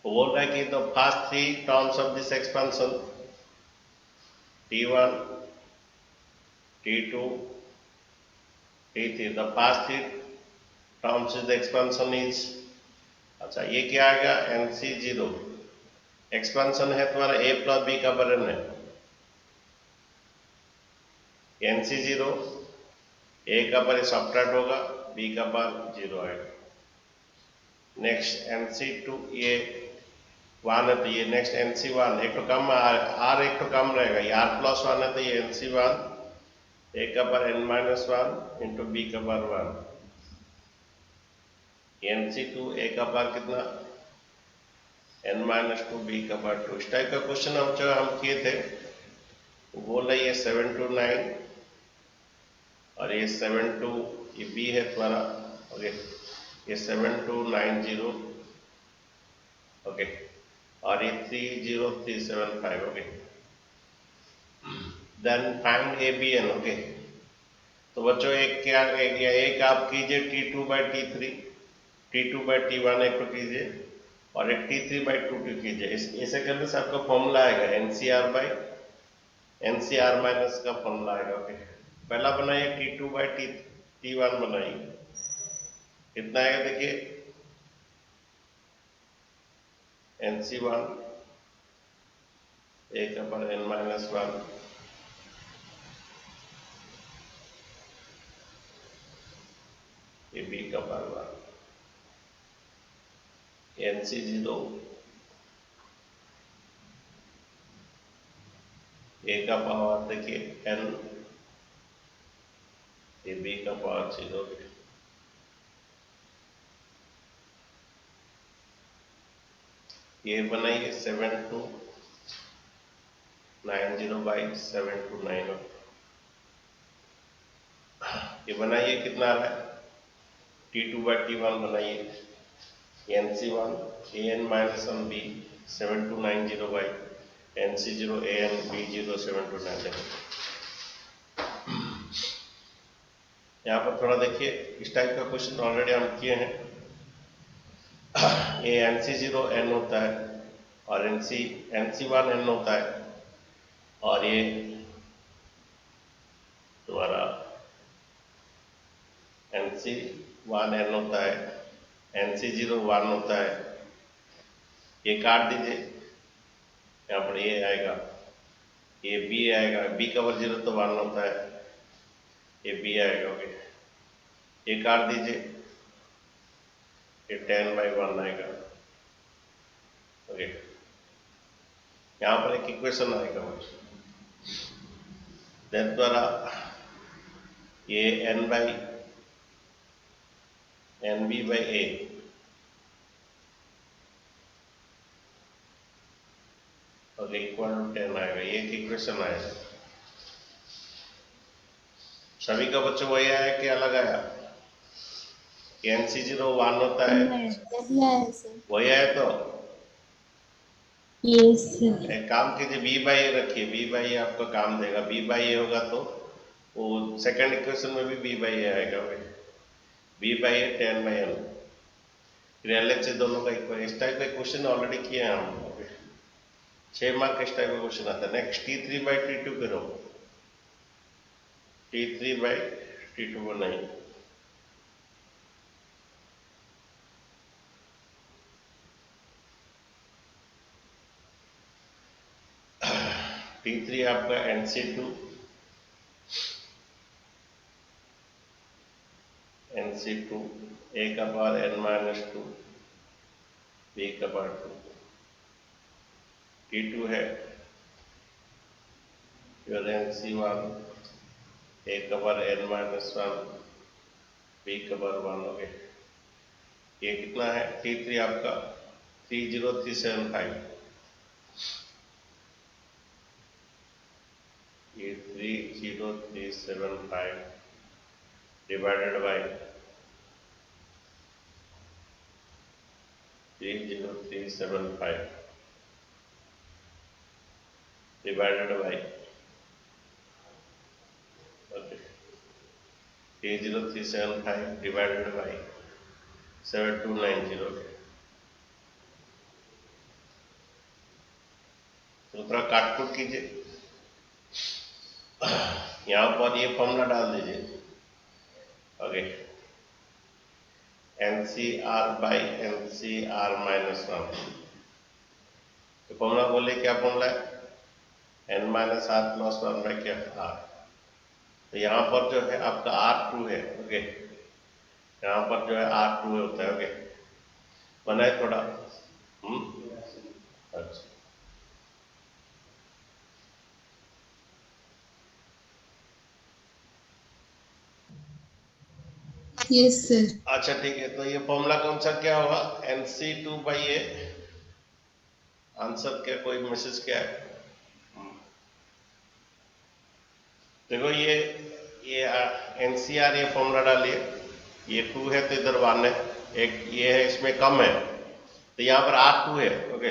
वो बोल रहा है कि the first three terms of this expansion T1, T2, T3, the first three terms is the expansion is, अच्छा ये क्या आएगा NC0, एक्सपेंशन है तुम्हारा A प्लस B का बर्डन है, NC0 A का पर सब्ट्रैक्ट होगा, B का पर 0 आएगा। नेक्स्ट NC2 ये 1 है तो ये नेक्स्ट NC1 एक तो कम R एक तो कम रहेगा, ये R प्लस 1 है तो ये NC1 A का पर n-1 इंटू B का पर 1, NC2 A का पर कितना n-2 B का पर 2। इस टाइप का क्वेश्चन हम किए थे, बोल रही है 7 to 9 और ये 7 to ये B है तुम्हारा, ओके ये 7 to 9 0, ओके और ये 30375, okay then find ABN, okay तो बच्चों एक क्या एक आप कीजिए T2/T3, T2/T1 एक तो कीजिए और एक T3/2 कीजिए, ऐसे करने से आपका फॉर्मूला आएगा NCR माइनस का फॉर्मूला आएगा, ओके पहला बनाइए T2/T1 बनाइए, कितना आएगा देखिए NC1 A का पर n-1 ये B का पर 1, NC0 A का पावर देखिए n, ये B का पावर 0, ये बनाइए 7290/729, ये बनाइए कितना आ रहा है T2/T1 बनाइए NC1 AN-1 B 7290/NC0 AN B0 729। यहाँ पर थोड़ा देखिए इस टाइप का क्वेश्चन ऑलरेडी हम किए हैं, ये NC0 N होता है और NC1 N होता है और ये तुम्हारा NC1 N होता है, NC0 1 होता है, ये काट दीजिए, यहाँ पर ये आएगा, ये B आएगा, B का वर्ग 0 तो 1 होता है, ये B आएगा, ओके ये काट दीजिए, ये 10/1 आएगा, ओके यहाँ पर एक इक्वेशन आएगा देन द्वारा ये NB/A और इक्वल टू 10 आएगा, ये एक इक्वेशन आएगा। सभी का बच्चों वही आया कि अलग आया? NC0 1 होता है, वही आया तो एक काम कीजिए B/A रखिए, B/A आपका काम देगा, B/A होगा तो वो सेकंड इक्वेशन में भी B/A आएगा, B/A 10/n, LHS दोनों का इक्वल, इस टाइप का क्वेश्चन ऑलरेडी किए हैं हम, 6 मार्क इस टाइप का क्वेश्चन आता है। नेक्स्ट T3/T2 करो, T3/T2 बनाइए, T3 आपका NC2 A का पावर n-2 B का पावर 2, T2 है फिर NC1 A का पावर n-1 B का पावर 1, ओके ये कितना है T3 आपका 30375, ये 30375 divided by 30375 divided by, okay 30375 divided by 7290, थोड़ा काटकुट कीजिए। यहाँ पर ये फॉर्मूला डाल दीजिए। Okay, NCR by NCR minus 1। तो फॉर्मूला बोले क्या फॉर्मूला है? n minus R plus 1 by क्या आर। तो यहाँ पर जो है आपका R2 है। ओके, यहाँ पर जो है R2 होता है। ओके, बनाए थोड़ा। अच्छा, यस सर। अच्छा ठीक है। तो ये फॉर्मूला कौन सा क्या होगा? NC2 by A. आंसर क्या, कोई मैसेज क्या है? देखो ये NCR, ये फॉर्मूला डालिए। ये 2 है तो इधर 1 है, एक ये है इसमें कम है तो यहाँ पर R2 है। ओके,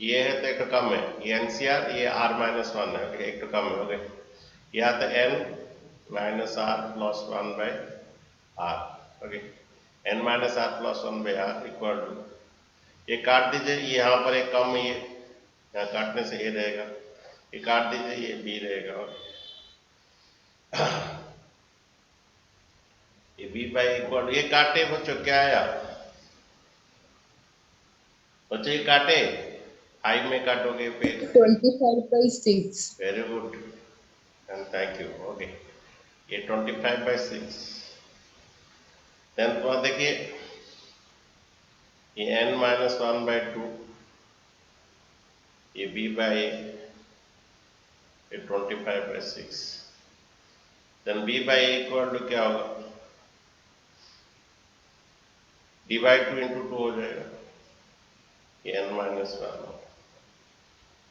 ये है तो एक तो कम है, ये NCR, ये R माइनस 1 है। ओके, एक तो कम है। ओके, यहाँ तो N minus R plus 1 by R. Okay, N minus R plus 1 by R equal to, ये काट दीजिए, ये यहाँ पर एक कम, ये यहाँ काटने से ये रहेगा, ये काट दीजिए, ये बी रहेगा। ये बी बाई इक्वल, ये काटे बच्चों, क्या आया बच्चों? ये काटे 5 में काटोगे फिर 25/6। Very good and thank you. Okay, ये 25/6। देन तो देखिए ये n माइनस 1/2, ये b by 25/6। Then b by equal to क्या होगा? d बाई 2 इंटू 2 हो जाएगा, ये n माइनस 1।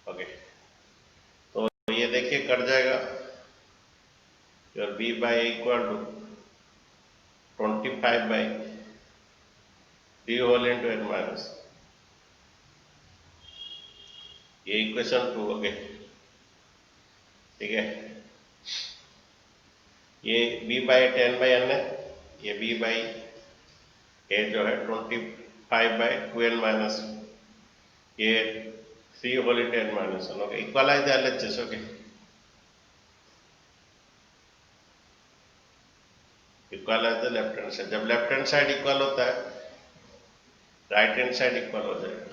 ओके, तो ये देखिए कट जाएगा, और b by equal to 25/3 whole into n minus, ये इक्वेशन 2। ओके, ठीक है, ये b बाई 10/n है, ये b बाई ए जो है 25/2n माइनस, ये 3 whole into n minus 1। Okay, equalize the LHS। Okay, equalize the left hand side. जब लेफ्ट हैंड साइड इक्वल होता है, राइट हैंड साइड इक्वल हो जाएगा।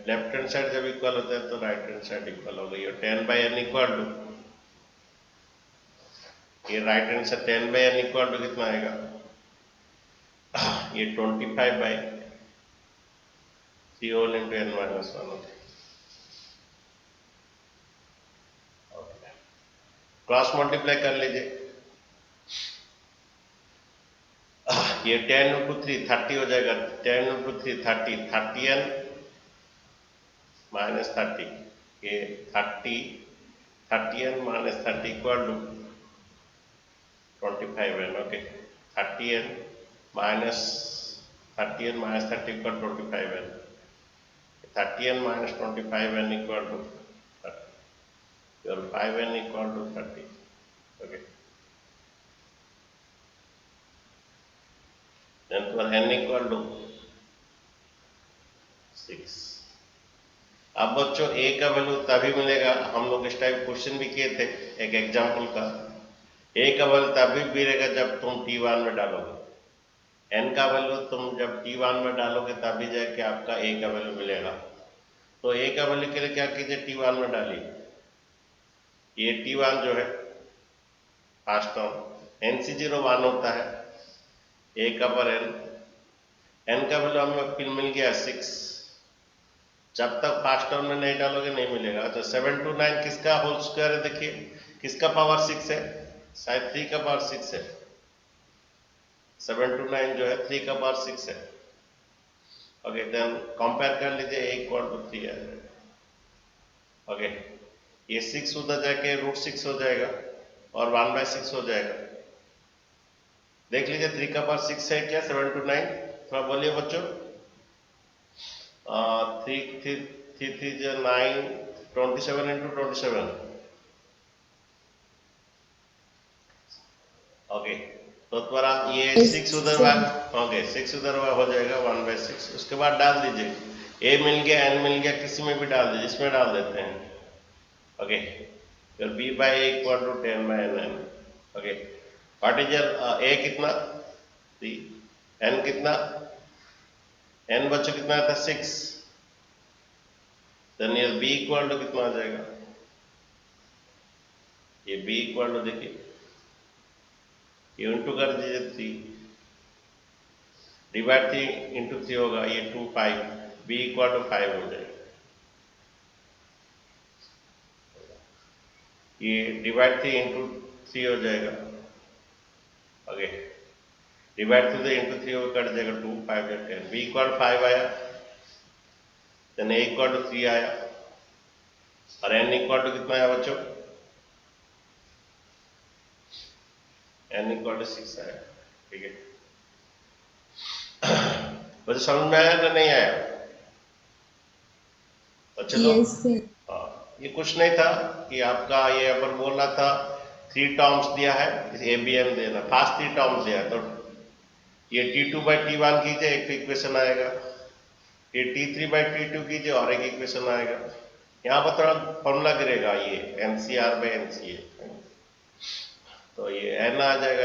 लेफ्ट हैंड साइड जब इक्वल होता है तो राइट हैंड साइड इक्वल हो गई। और 10/n इक्वल टू, ये राइट हैंड से 10/n इक्वल टू कितना आएगा? ये 25/3 whole into n minus 1। Cross multiply कर लीजिए, ये 10 इंटू 3 30 हो जाएगा, 10 इंटू 3 30, 30n माइनस 30, ये 30n minus 30 equal to 25n। Okay, 30n minus 30n minus 30 equal 25n, 30n minus 25n equal to 30, और 5n equal to 30। Okay, then for n equal to 6। अब बच्चों a का value तभी मिलेगा, हम लोग इस टाइप क्वेश्चन भी किए थे एक एग्जाम्पल का, a का वैल्यू तभी मिलेगा जब तुम t1 में डालोगे, n का वैल्यू तुम जब t1 में डालोगे तभी जाके आपका a का वैल्यू मिलेगा। तो a का वैल्यू के लिए क्या कीजिए, t1 में डालिए, ये t1 जो है फर्स्ट टर्म, NC0 1 होता है, a का पर n का वैल्यू हमें फिर मिल गया 6। जब तक फर्स्ट टर्म में नहीं डालोगे नहीं मिलेगा। तो 7 to 9 किसका होल स्क्वायर है? देखिए किसका पावर 6 है? शायद 3 का पावर 6 है। 7 to 9 जो है 3 का पावर 6 है। ओके, देन कंपेयर कर लीजिए, a इक्वल टू 3 है। ओके, ये 6 उधर जाके √6 हो जाएगा और 1/6 हो जाएगा। देख लीजिए 3 का पावर 6 है क्या 7 to 9? थोड़ा बोलिए बच्चों। 3 जो 9, 27 इंटू 27। ओके, तो तुम्हारा ये 6 उधर, ओके 6 उधर हो जाएगा 1/6। उसके बाद डाल दीजिए, ए मिल गया, एन मिल गया, किसी में भी डाल दे, जिसमें डाल देते हैं। ओके, फिर B by A equal to 10 by N. Okay, what is your A कितना 3, एन कितना, एन बच्चों कितना था 6, देन ये बी इक्वल टू कितना आ जाएगा, ये बी इक्वल टू देखिए, ये इंटू कर दीजिए 3 डिवाइड 3 इंटू 3 होगा, ये 2 5, बी इक्वल टू 5 हो जाएगा। ये डिवाइड 3 इंटू 3 हो जाएगा। ओके, डिवाइड 3 इंटू 3 होगा, कट जाएगा 2 5 10, बी इक्वल 5 आया, देन ए इक्वल टू 3 आया, और एन इक्वल टू कितना आया बच्चों, एन इक्वल टू 6 आया। ठीक है, बच्चों समझ में आया या नहीं आया? तो चलो, Yes, sir. ये कुछ नहीं था कि आपका ये अपन बोल रहा था 3 टर्म्स दिया है, ए बी एन देना, फास्ट 3 टर्म्स दिया है, तो ये T2 बाई T1 कीजिए, एक इक्वेशन आएगा, ये T3 बाई T2 कीजिए और एक इक्वेशन आएगा। यहाँ पर थोड़ा फॉर्मूला गिरेगा, ये NCR बाई NCA, तो ये n आ जाएगा,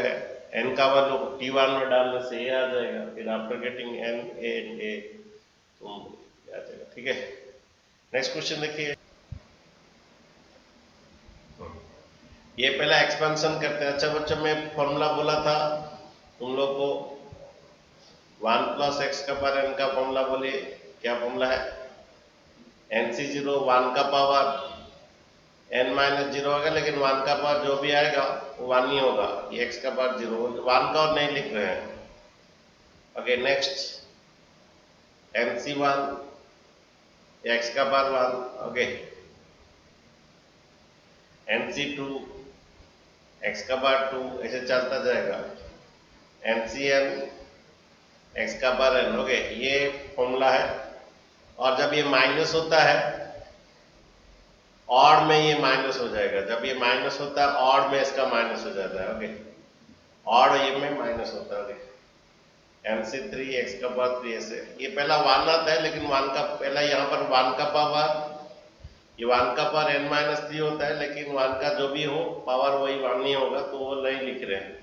n का वैल्यू T1 में डालने से a आ जाएगा, फिर आफ्टर गेटिंग n a तो आ जाएगा। ठीक है, नेक्स्ट क्वेश्चन देखिए, ये पहला एक्सपेंशन करते हैं। अच्छा बच्चों, मैं फॉर्मूला बोला था तुम लोग को 1 प्लस एक्स का पावर n का फॉर्मूला बोलिए, क्या फॉर्मूला है, NC0 1 का पावर n माइनस 0 होगा, लेकिन 1 का पावर जो भी आएगा वो 1 ही होगा, ये x का पावर 0, 1 का और नहीं लिख रहे हैं। ओके, नेक्स्ट NC1 x का पावर 1, ओके, NC2 x का पावर 2, ऐसे चलता जाएगा, NCn x का पावर n। ओके, ये फॉर्मूला है, और जब ये माइनस होता है ऑड में ये माइनस हो जाएगा, जब ये माइनस होता है ऑड में इसका माइनस हो जाता है। ओके, ऑड ये में माइनस होता है। MC3 x का पावर 3 ऐसे, ये पहला 1 आता है, लेकिन 1 का पहला यहाँ पर 1 का पावर, ये 1 का पावर n माइनस 3 होता है, लेकिन 1 का जो भी हो पावर वही 1 नहीं होगा, तो वो नहीं लिख रहे हैं,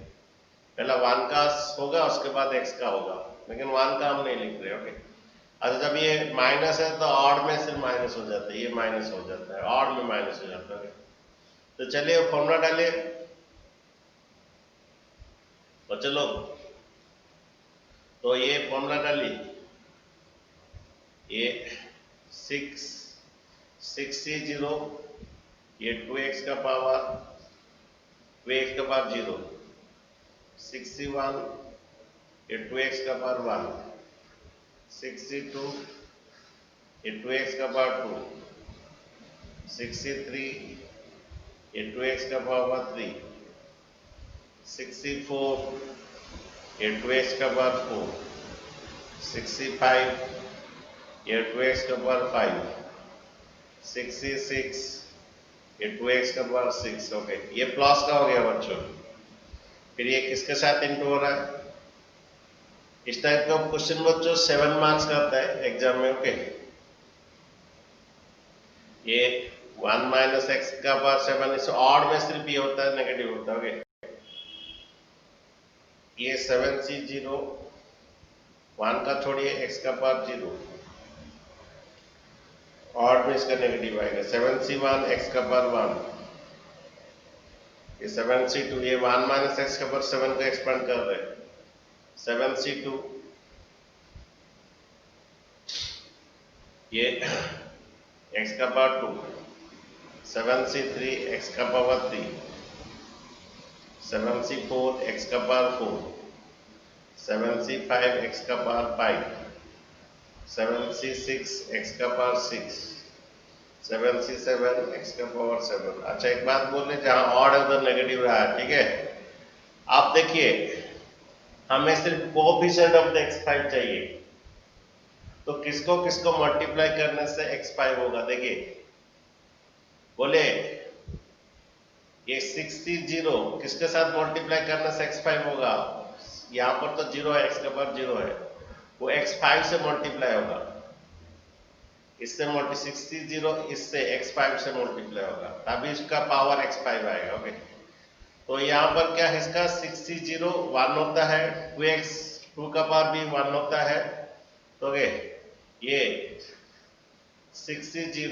पहला 1 का होगा उसके बाद x का होगा, लेकिन 1 का हम नहीं लिख रहे। ओके, अच्छा जब ये माइनस है तो ऑड में सिर्फ माइनस हो जाता है, ये माइनस हो जाता है, ऑड में माइनस हो जाता है। तो चलिए फॉर्मूला डालिए, तो चलो, तो ये फॉर्मूला डालिए, ये 6C0, ये 2x का पावर 0, 6C1 ये 2x का पावर 1, 6C2 ये 2x का पावर 2, 6C3 ये 2x का पावर 3, 6C4 ये 2x का पावर 4, 6C5 ये 2x का पावर 5, 6C6 ये 2x का पावर 6। ओके, ये प्लस का हो गया बच्चों, फिर ये किसके साथ इंटू हो रहा है, इस टाइप का क्वेश्चन बच्चों 7 मार्क्स का आता है एग्जाम में। ओके, ये 1 माइनस एक्स का पावर 7, इस ऑड में सिर्फ ये होता है, नेगेटिव होता है। ओके, ये 7C0 1 का छोड़िए, x का पावर 0, ऑड में इसका नेगेटिव आएगा, 7C1 x का पावर 1, ये 7C2 ये 1 माइनस एक्स का पावर 7 को एक्सपेंड कर रहे हैं, 7C2 ये x का पावर 2, 7C3 x का पावर 3, 7C4 x का पावर 4, 7C5 x का पावर 5, 7C6 x का पावर 6, 7C7 x का पावर 7। अच्छा एक बात बोल रहे, जहां ऑड है उधर नेगेटिव रहा है, ठीक है। आप देखिए, हमें सिर्फ कोएफिशिएंट ऑफ द x5 चाहिए, तो किसको किसको मल्टीप्लाई करने से x5 होगा, देखिए बोले ये 6C0 किसके साथ मल्टीप्लाई करने से x5 होगा, यहाँ पर तो 0 है, x का पावर 0 है, वो x5 से मल्टीप्लाई होगा, इससे 60 इससे x5 से मल्टीप्लाई होगा, तभी इसका पावर x5 आएगा। ओके, तो यहाँ पर क्या है, इसका 60 1 होता है, 2x 2 का पावर भी 1 होता है। तो ओके, ये 60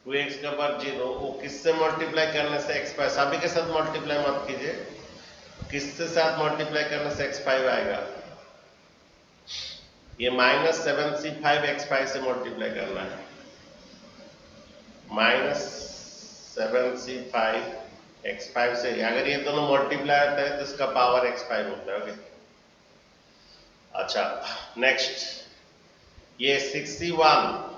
2x का पावर 0 वो किससे मल्टीप्लाई करने से x5, सभी के साथ मल्टीप्लाई मत कीजिए, किसके साथ मल्टीप्लाई करने से x5 आएगा, ये -7c5 x5 से मल्टीप्लाई करना है, -7c5 x5 से। अगर ये दोनों मल्टीप्लाई होता है तो इसका पावर x5 होता है। ओके, अच्छा नेक्स्ट, ये 61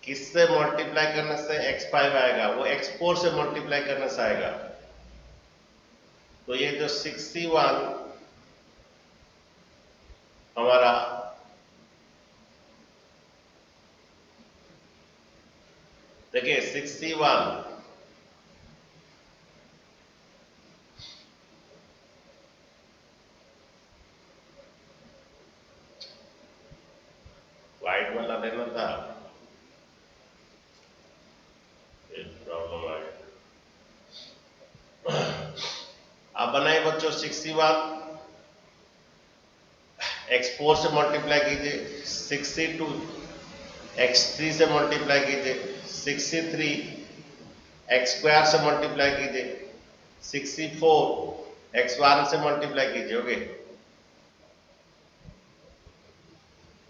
किससे मल्टीप्लाई करने से x5 आएगा, वो x4 से मल्टीप्लाई करने से आएगा। तो ये जो 61 हमारा देखिए 61 व्हाइट वाला लेना था, प्रॉब्लम आ गया। अब बनाए बच्चों 61 x4 से मल्टीप्लाई कीजिए, 62 x3 से मल्टीप्लाई कीजिए, 63 x² से मल्टीप्लाई कीजिए, 64 x1 से मल्टीप्लाई कीजिए। ओके,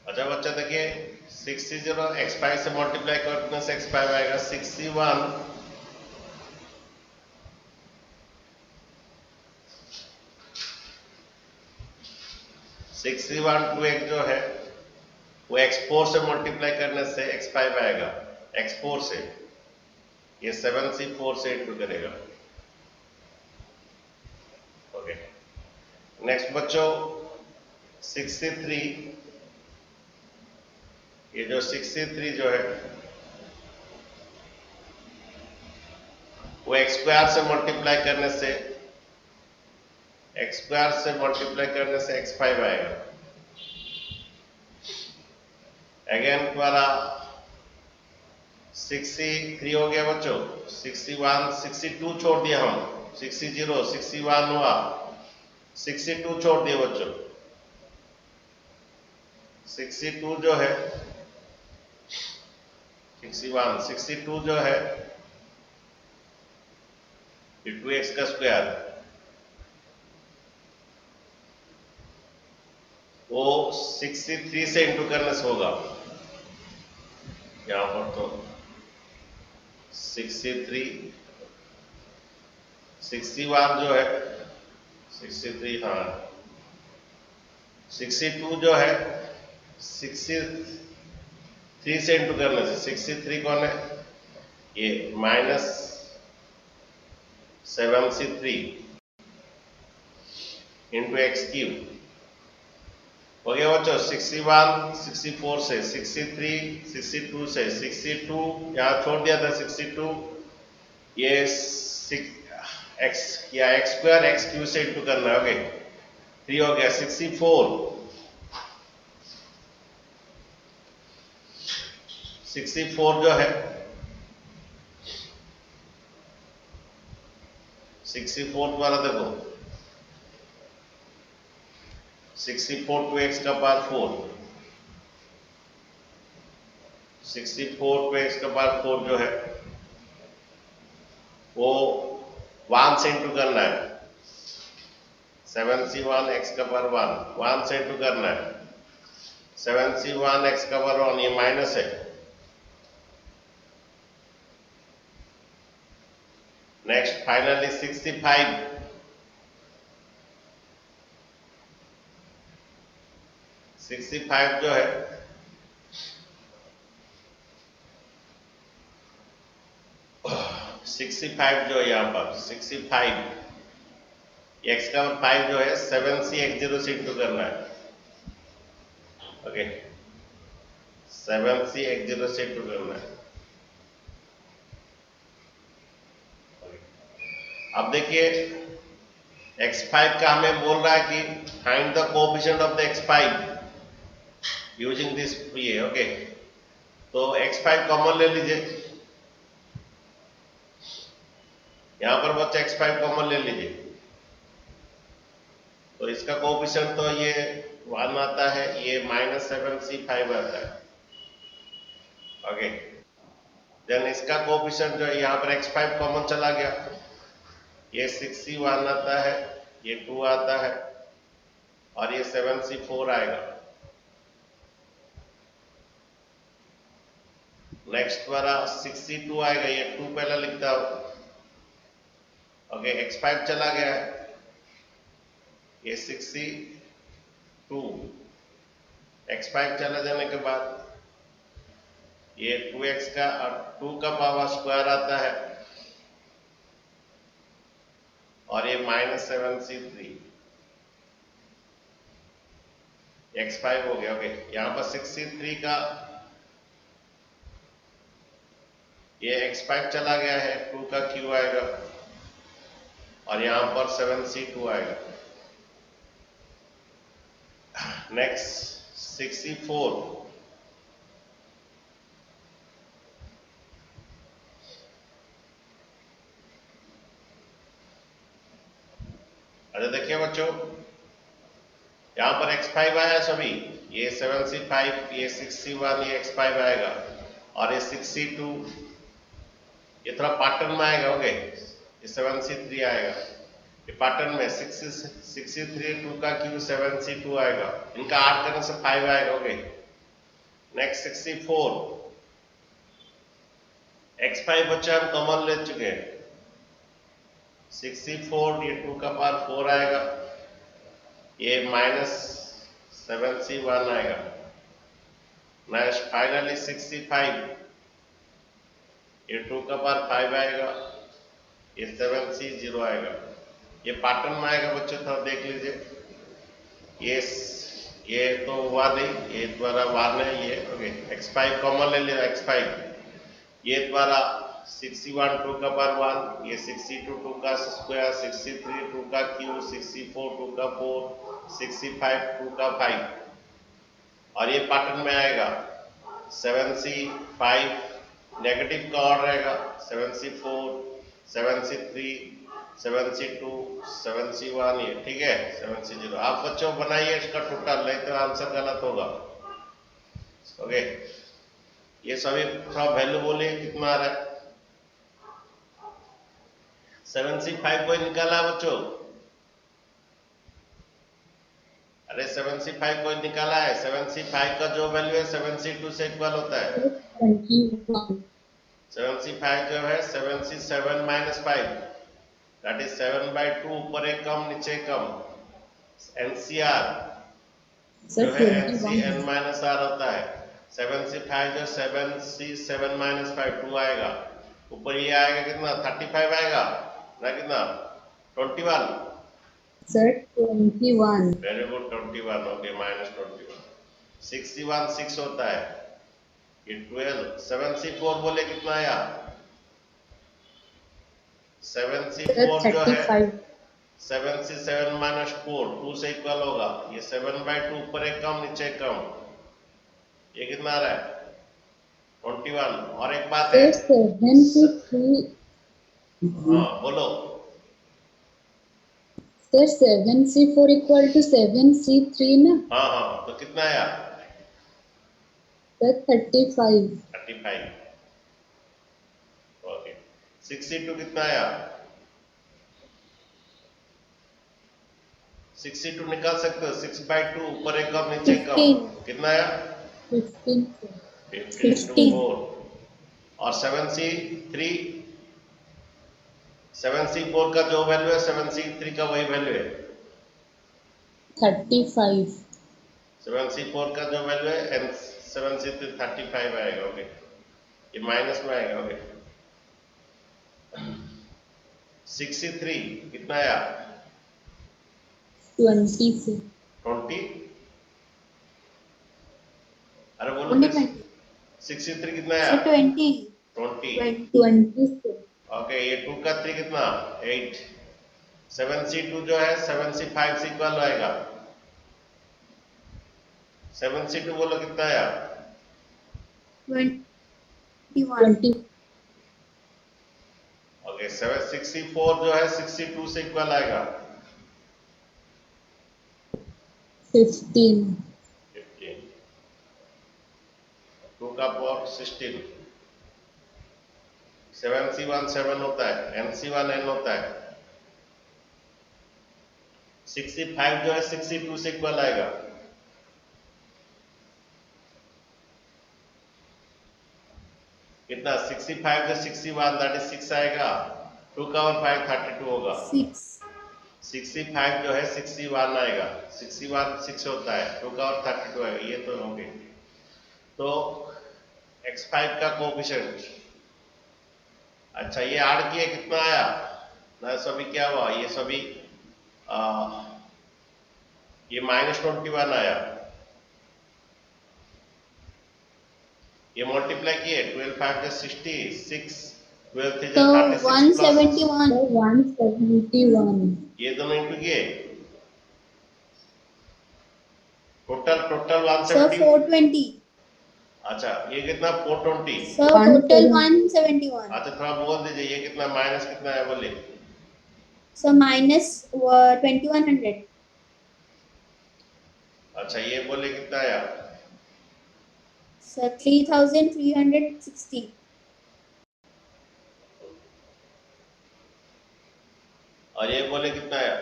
अच्छा बच्चा देखिए 60 x5 से मल्टीप्लाई करने से x5 आएगा, 61 2x जो है वो x4 से मल्टीप्लाई करने से x5 आएगा, x4 से, ये 7c4 से इंटू करेगा। ओके, नेक्स्ट बच्चों 63, ये जो 63 जो है वो x² से मल्टीप्लाई करने से x5 आएगा। अगेन द्वारा 63 हो गया बच्चों, 61 62 छोड़ दिया हम, 60 61 हुआ, 62 छोड़ दिए बच्चों, 62 जो है 62 जो है 2x का स्क्वायर, वो 63 से इंटू करने से होगा। यहां पर तो 63 61 जो है 63, हाँ 62 जो है 63 से इंटू करने से, 63 कौन है, ये -7c3 इंटू x³ हो गया बच्चों। 61 64 से, 63 62 से, 62 यहाँ छोड़ दिया था 62, ये x या x² x³ से इंटू करना है। ओके, 3 हो गया, 64 जो है 64 द्वारा देखो 64 2x का पावर 4, 64 2x का पावर 4 जो है वो 1 से इंटू करना है, 7c1 x का पावर 1 से इंटू करना है, 7c1 x का पावर 1, ये माइनस है। नेक्स्ट फाइनली 65 जो है जो है यहाँ पर 65 x का 5 जो है 7c x0 से इंटू करना है। ओके, 7c x0 से इंटू करना है। अब देखिए x5 का हमें बोल रहा है कि find the coefficient of the x5, using this ये ओके। तो x5 कॉमन ले लीजिए, यहां पर बच्चा x5 कॉमन ले लीजिए, तो इसका कोएफिशिएंट तो ये 1 आता है, ये -7c5 आता है ओके। देन इसका कोएफिशिएंट जो है यहाँ पर x5 कॉमन चला गया, ये 6c1 आता है, ये 2 आता है और ये 7c4 आएगा। नेक्स्ट वाला 6c2 आएगा, ये 2 पहला लिखता हूं ओके। x5 चला गया है, ये 6c2, x5 चला जाने के बाद ये 2x का और 2 का पावर स्क्वायर आता है और ये -7c3, x5 हो गया ओके। यहां पर 6c3 का ये x5 चला गया है, 2 का q आएगा और यहां पर 7c2 आएगा। नेक्स्ट 6c4, अरे देखिए बच्चों, यहां पर x5 आया सभी, ये 7c5, ये 6c1, ये x5 आएगा और ये 6c2 ये थोड़ा पैटर्न में आएगा ओके। ये 7c3 आएगा, ये पैटर्न में 6c3, 2 का q, 7c2 आएगा, इनका ऐड करने से 5 आएगा ओके। नेक्स्ट 6c4, x5 बच्चा हम कॉमन ले चुके हैं, 6c4 ये 2 का पावर 4 आएगा, ये -7c1 आएगा। नेक्स्ट फाइनली 6c5, ये 2 का पावर 5 आएगा, ये 7c0 आएगा। ये पैटर्न में आएगा बच्चों, थोड़ा देख लीजिए। ये तो हुआ नहीं, ये द्वारा हुआ नहीं ये ओके। x5 कॉमन ले लिया, x5 ये द्वारा 6c1 2 का पावर 1, ये 6c2 2 का स्क्वायर, 6c3 2 का क्यूब, 6c4 2 का 4, 6c5 2 का 5 और ये पैटर्न में आएगा 7c5 नेगेटिव का और रहेगा, 7c4 7c3 7c2 7c1 ये ठीक है, 7c0। आप बच्चों बनाइए इसका टोटल, नहीं तो आंसर गलत होगा ओके। ये सभी थोड़ा वैल्यू बोलिए कितना आ रहा है। 7c5 कोई निकाला बच्चों? अरे 7c5 कोई निकाला है? 7c5 का जो वैल्यू है 7c2 से इक्वल होता है। 21. 7c5 जो है 7c7 -5 दैट इज 7/2, ऊपर एक कम नीचे कम। NCR Sir, जो है 21. NCN-R होता है। 7c5 जो 7c7 -5 2 आएगा, ऊपर ये आएगा कितना 35 आएगा ना, कितना 21। Sir, 21. Very good 21 okay, -21। 6c1 6 होता है, ये 12। 7c4 बोले कितना आया? Sir, 7c4 जो है 35. 7c7 -4 2 से इक्वल होगा, ये 7/2 ऊपर एक कम नीचे एक कम, ये कितना आ रहा है 21। और एक बात है, Sir, 7c3. हाँ बोलो। Sir, 7c4 equal to 7c3 ना? हाँ हाँ, तो कितना आया? Sir, 35. 35 ओके। 6c2 कितना आया? 6c2 निकाल सकते हो, 6/2 ऊपर एक कम नीचे एक कम, 15. कितना आया? 15. 15 4। और 7c3 7c4 का जो वैल्यू है 7c3 का वही वैल्यू है। 35. 7c4 का जो वैल्यू है एंड 7c3 35 आएगा ओके, ये माइनस में आएगा ओके। 6c3 कितना आया? 20. 20। अरे बोलो, 6c3 कितना आया? 20. 20 20. ओके। ये 2 का 3 कितना 8। 7c2 जो है 7c5 से इक्वल आएगा, 7C2 बोलो कितना आया? 21. 20, ओके 764 जो है 62 से इक्वल आएगा 15, 15, 2 का पावर 16, 7C1 7 होता है, NC1 N होता है, 65 जो है 62 से इक्वल आएगा, कितना 65 जो 61 दैट इज 6 आएगा, 2 का और 5 32 होगा, 6. 65 जो है 61 आएगा, 61 6 होता है, 2 का और 32 आएगा, ये तो हो गए। तो x5 का कोएफिशिएंट, अच्छा ये ऐड किए कितना आया ना, सभी क्या हुआ, ये सभी ये -21 आया, ये मल्टीप्लाई किए 12 5 जो 60, 6 12 3 जो So 36 प्लस 171. 171, ये दोनों इंटू किए, टोटल टोटल Sir 170, 420. अच्छा ये कितना 420, Sir total 171. अच्छा थोड़ा बोल दीजिए ये कितना माइनस कितना है बोलिए, So minus 2100. अच्छा ये बोले कितना आया, Sir 3360. और ये बोले कितना आया,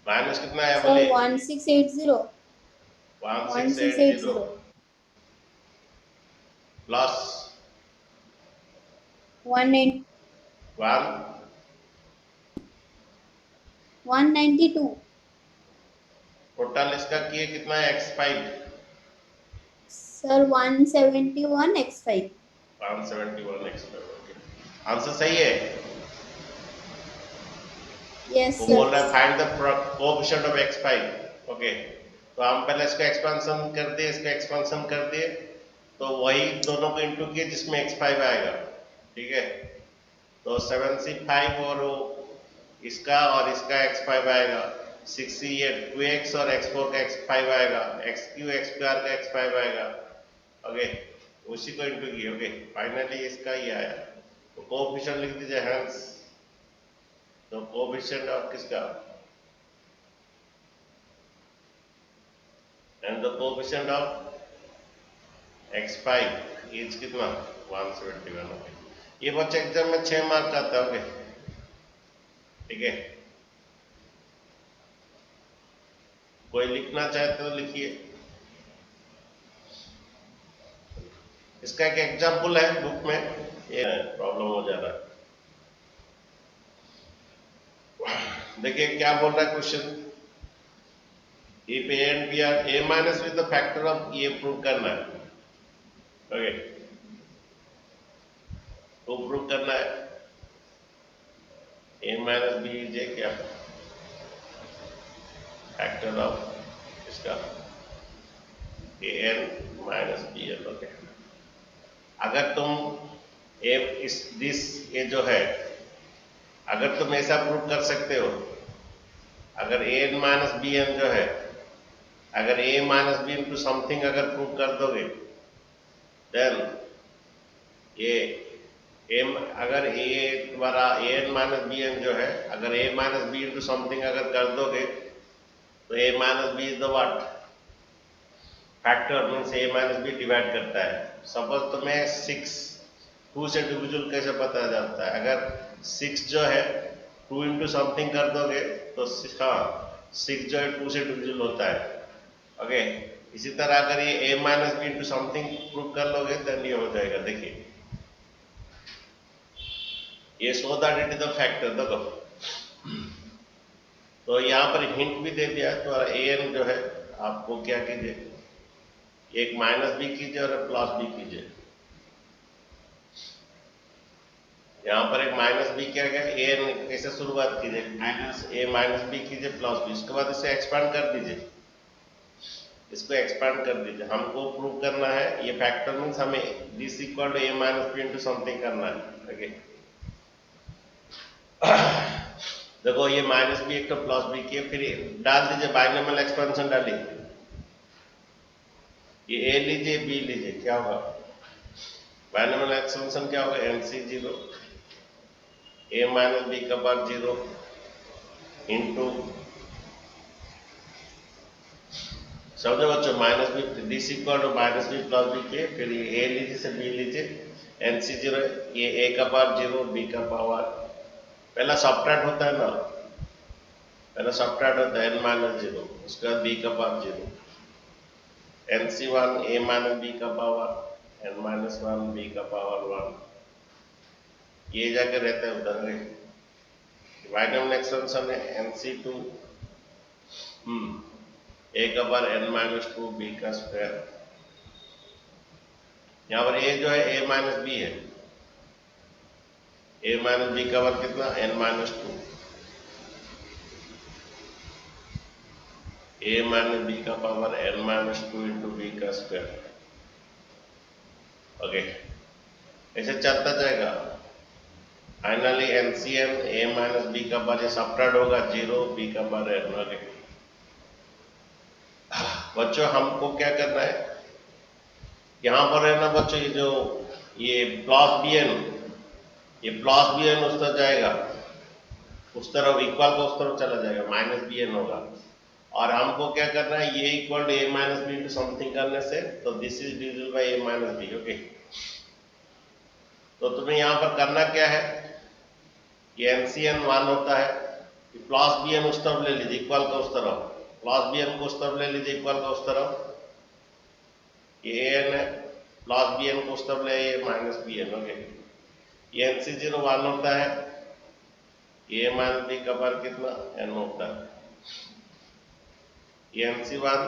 माइनस कितना आया Sir बोलिए, 1680. 1680 प्लस 192. टोटल इसका किए कितना है x5, Sir 171 x5. 171 x5, answer सही है। Yes वो sir. बोल रहा है find the coefficient of x5, okay तो हम पहले इसका एक्सपेंशन कर दिए, इसका एक्सपेंशन कर दिए, तो वही दोनों को इंटू किए जिसमें x5 आएगा, ठीक है, तो 7C5 और इसका और इसका x5 आएगा, 6C ये 2x और x4 का x5 आएगा, x3 x2 का x5 आएगा, ओके उसी को इंटू किए, ओके फाइनली इसका ये आया, तो कोएफिशिएंट लिख दीजिए हेंस, तो कोएफिशिएंट ऑफ किसका, and the coefficient of x5 is कितना 171, ओके ये बच्चे एग्जाम में 6 मार्क आता है, ओके ठीक है, कोई लिखना चाहे तो लिखिए, इसका एक एग्जाम्पल है बुक में, ये प्रॉब्लम हो जा रहा है, देखिए क्या बोल रहा है question, if a and b are a minus with the factor of a prove करना है, ओके तो प्रूव करना है, a minus b is a क्या फैक्टर ऑफ इसका a n minus b n, okay अगर तुम ये जो है अगर तुम ऐसा प्रूव कर सकते हो, अगर a n minus b n जो है, अगर a minus b into something अगर प्रूव कर दोगे, देन ये अगर a द्वारा a n minus b n जो है, अगर a minus b into something अगर कर दोगे, तो a minus b is the what factor, means a minus b divide करता है, सपोज तुम्हें 6 2 से डिविजिबल कैसे पता जाता है, अगर 6 जो है 2 इंटू समथिंग कर दोगे तो 6 जो है 2 से डिविजिबल होता है, ओके इसी तरह अगर ये a minus B into something prove कर लोगे देन ये हो जाएगा, देखिए ये so that it is the factor, देखो तो यहाँ पर हिंट भी दे दिया, तो an जो है आपको क्या कीजिए, एक माइनस बी कीजिए और प्लस बी कीजिए, यहाँ पर एक माइनस बी क्या गया, ए कैसे शुरुआत कीजिए, माइनस बी कीजिए प्लस बी, इसके बाद इसे एक्सपांड कर दीजिए, इसको एक्सपांड कर दीजिए, हमको प्रूव करना है ये फैक्टर मीन्स हमें this equal to A minus B into something करना है, ओके देखो ये माइनस बी एक तो प्लस बी की है, फिर डाल दीजिए बाइनोमियल एक्सपेंशन डालिए, ये ए लीजिए बी लीजिए, क्या होगा बाइनोमियल एक्सपेंशन क्या होगा NC0 ए माइनस बी का पावर 0 इंटू समझो बच्चों minus B this equal to minus B plus B के, फिर ये ए लीजिए से बी लीजिए NC0 ये ए का पावर 0 बी का पावर पहला सब्ट्रैक्ट होता है ना, पहला सब्ट्रैक्ट होता है n माइनस 0, उसके बाद बी का पावर 0, NC1 ए माइनस बी का पावर n माइनस 1 बी का पावर 1, ये जाके रहता है उधर में बाइनोमियल एक्सपेंशन है NC2 ए का पावर n माइनस 2 बी का स्क्वायर, यहाँ पर ए जो है ए माइनस बी है, ए माइनस बी का पावर कितना n minus 2, A minus B का power n minus 2 into B का स्क्वायर। ओके ऐसे चलता जाएगा, finally NCn A minus B का पावर सब्ट्रैक्ट होगा 0 बी का पावर n। ओके बच्चों हमको क्या करना है, यहां पर है ना बच्चों ये जो ये प्लस बी एन, ये प्लस बी एन उस तरफ जाएगा, उस तरफ इक्वल का उस तरफ चला जाएगा, माइनस बी एन होगा, और हमको क्या करना है ये equal to A minus B into something करने से, तो this is divisible by A minus B. Okay तो तुम्हें यहां पर करना क्या है, ये NCn 1 होता है, प्लस बी एन उस तरफ ले लीजिए इक्वल का उस तरफ, प्लस बी एन को उस तरफ ले लीजिए इक्वल का उस तरफ, ये एन है, प्लस बी एन को उस तरफ ले ये माइनस बी एन। ओके ये NC0 1 होता है, ये माइनस बी का पावर कितना n होता है, ये NC1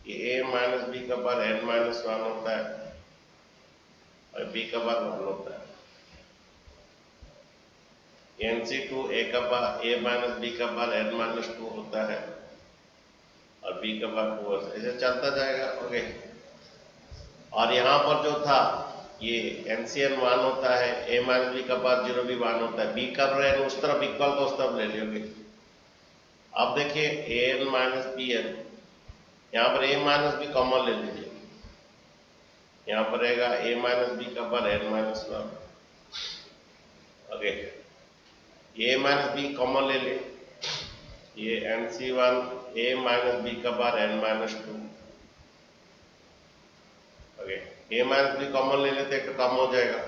ये ए माइनस बी का पावर n माइनस 1 होता है और बी का पावर 1 होता है, NC2 ए का पावर ए माइनस बी का पावर n माइनस 2 होता है और बी का पावर 2 होता है, ऐसे चलता जाएगा। ओके और यहाँ पर जो था ये NCn 1 होता है, ए माइनस बी का पावर 0 भी 1 होता है, बी का पावर उस तरफ इक्वल का उस तरफ ले लियोगे। अब देखिए an माइनस बी एन, यहाँ पर a माइनस बी कॉमन ले लीजिए, यहाँ पर रहेगा a माइनस बी का power n minus 1। Okay a minus B common ले ले, ये NC1 a माइनस बी का power n minus 2। Okay a minus B common ले लेते हैं तो कम हो जाएगा,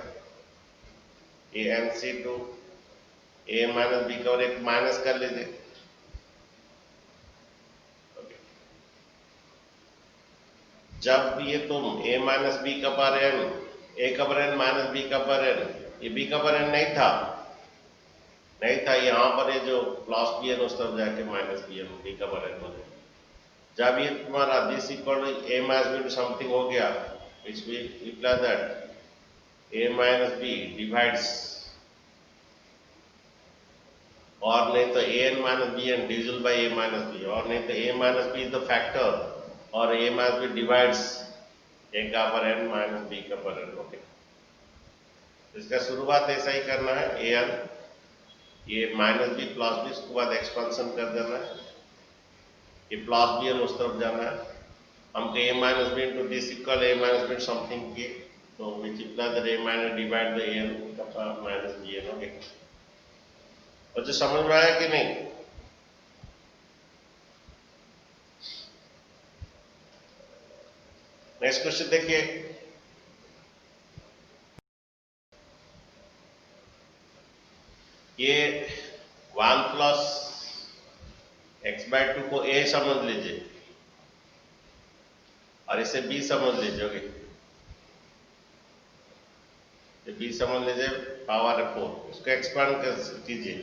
ये NC2 a माइनस बी का और एक माइनस कर लीजिए। जब ये तुम a माइनस बी का पावर n, a का पावर n माइनस बी का पावर n, ये b का पावर n नहीं था, यहाँ पर ये जो प्लस बी एन उस तरफ जाके माइनस बी एन बी का पावर n हो जाए। जब ये तुम्हारा this equal to a minus B to something हो गया, which will imply that a minus b divides, और नहीं तो an minus bn divisible by a minus b, और नहीं तो a minus b is the factor और a minus b divides a का पर n minus b का पर n। ओके इसका शुरुआत ऐसा ही करना है, an ये माइनस बी प्लस बी, उसके बाद एक्सपेंशन कर देना है, ये प्लस बी एन उस तरफ जाना है, हमको a minus B into this equal a minus B something किए, तो which implies that a minus divide the an का पावर माइनस बी एन। ओके और जो समझ में आया कि नहीं, नेक्स्ट क्वेश्चन देखिए, ये 1 प्लस एक्स बाई 2 को a समझ लीजिए और इसे b समझ लीजिए। ओके b समझ लीजिए पावर 4, इसको एक्सपांड कर कीजिए।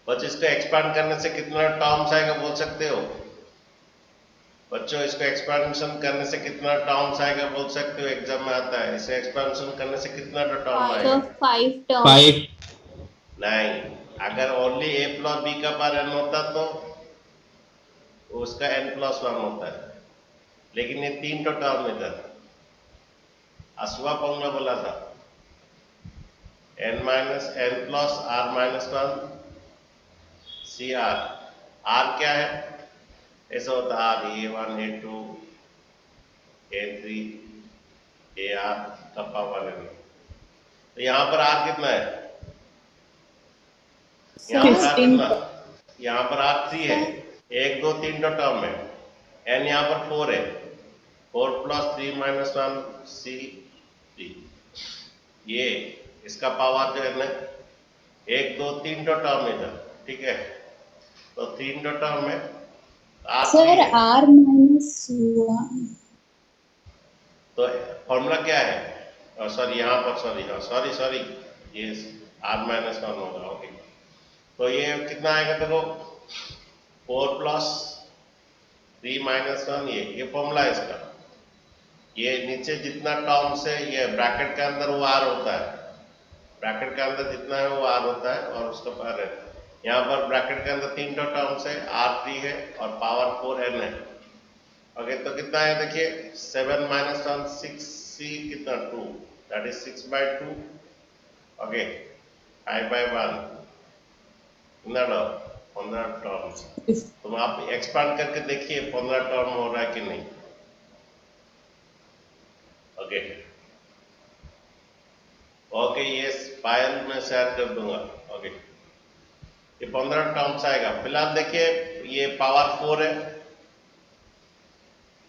बच्चों इसको एक्सपांड करने से कितना टर्म्स आएगा बोल सकते हो? बच्चों इसको एक्सपेंशन करने से कितना टर्म्स आएगा बोल सकते हो? एग्जाम में आता है, इसे एक्सपेंशन करने से कितना टर्म आएगा? 5 terms। नहीं, अगर ओनली a प्लस बी का पावर n होता तो उसका n प्लस 1 होता है, लेकिन ये 3 टर्म इधर अश्वा पंगा बोला था, n minus n plus r minus one C R. r क्या है? ऐसा होता है r a1 a2 a3 ar का पावर n। तो यहाँ पर r कितना है? यहाँ पर r 15 कितना? यहाँ पर r 3 है। 1 2 3 तो टर्म है। n यहाँ पर 4 है। 4 प्लस 3 माइनस वन सी 3। ये इसका पावर जो है ना 1 2 3 तो टर्म है इधर, ठीक है। तो 3 तो टर्म में r 3 सर है। r माइनस 1 तो फॉर्मूला क्या है? सॉरी यहाँ पर सॉरी सॉरी ये r माइनस वन होगा। ओके, तो ये कितना आएगा देखो 4 प्लस 3 माइनस वन ये फॉर्मूला है इसका। ये नीचे जितना टर्म्स है ये ब्रैकेट के अंदर वो r होता है। ब्रैकेट के अंदर जितना है वो r होता है और उसका पावर है। यहाँ पर ब्रैकेट के अंदर 3 टर्म्स है, r3 है और पावर 4n है। ओके, तो कितना है देखिए 7 माइनस वन 6 c कितना 2 दैट इज 6/2। ओके, 5/1 कितना 15 टर्म। तो आप एक्सपांड करके देखिए 15 टर्म हो रहा है कि नहीं। ओके ओके, ये फाइल में शेयर कर दूंगा। ओके, ये 15 टर्म्स आएगा। फिलहाल देखिए ये पावर 4 है।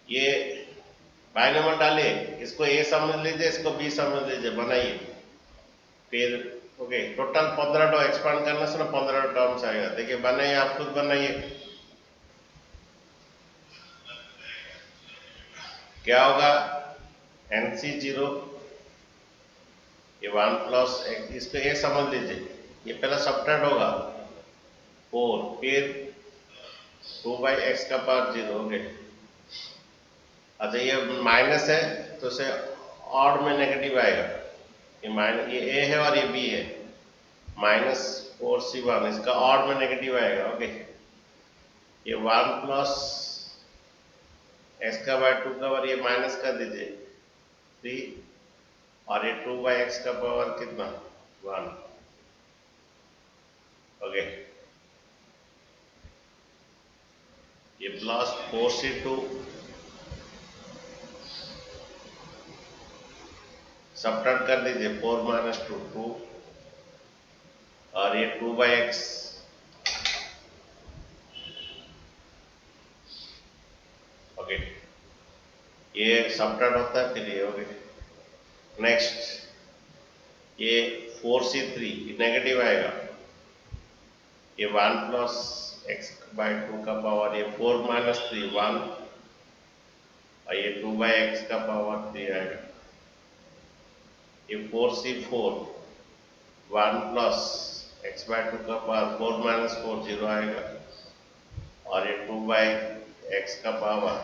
ये बाइनोमियल डालिए, इसको a समझ लीजिए, इसको b समझ लीजिए, बनाइए फिर। ओके, टोटल 15 टर्म एक्सपांड करने से ना 15 टर्म्स आएगा। देखिए बनाइए, आप खुद बनाइए क्या होगा। NC0 ये 1 प्लस इसको a समझ लीजिए, ये पहला सब्ट्रैक्ट होगा 4 फिर 2/x का पावर 0 हो गए। अच्छा, ये माइनस है तो इसे ऑड में नेगेटिव आएगा। ये माइनस, ये a है और ये b है। -4c1 इसका ऑड में नेगेटिव आएगा। ओके, ये 1 प्लस x का बाय 2 का पावर ये माइनस कर दीजिए 3 और ये 2/x का पावर कितना 1। ओके, ये प्लस 4c2 सब्ट्रैक्ट कर दीजिए 4 माइनस 2 2 और ये 2/x। ओके, ये सब्ट्रैक्ट होता है फिर ये। ओके, नेक्स्ट ये 4c3 नेगेटिव आएगा। ये 1 प्लस x बाय 2 का पावर ये 4 माइनस 3 1 और ये 2/x का पावर 3 आएगा। ये 4c4 1 प्लस x बाय 2 का पावर 4 माइनस 4 0 आएगा और ये 2/x का पावर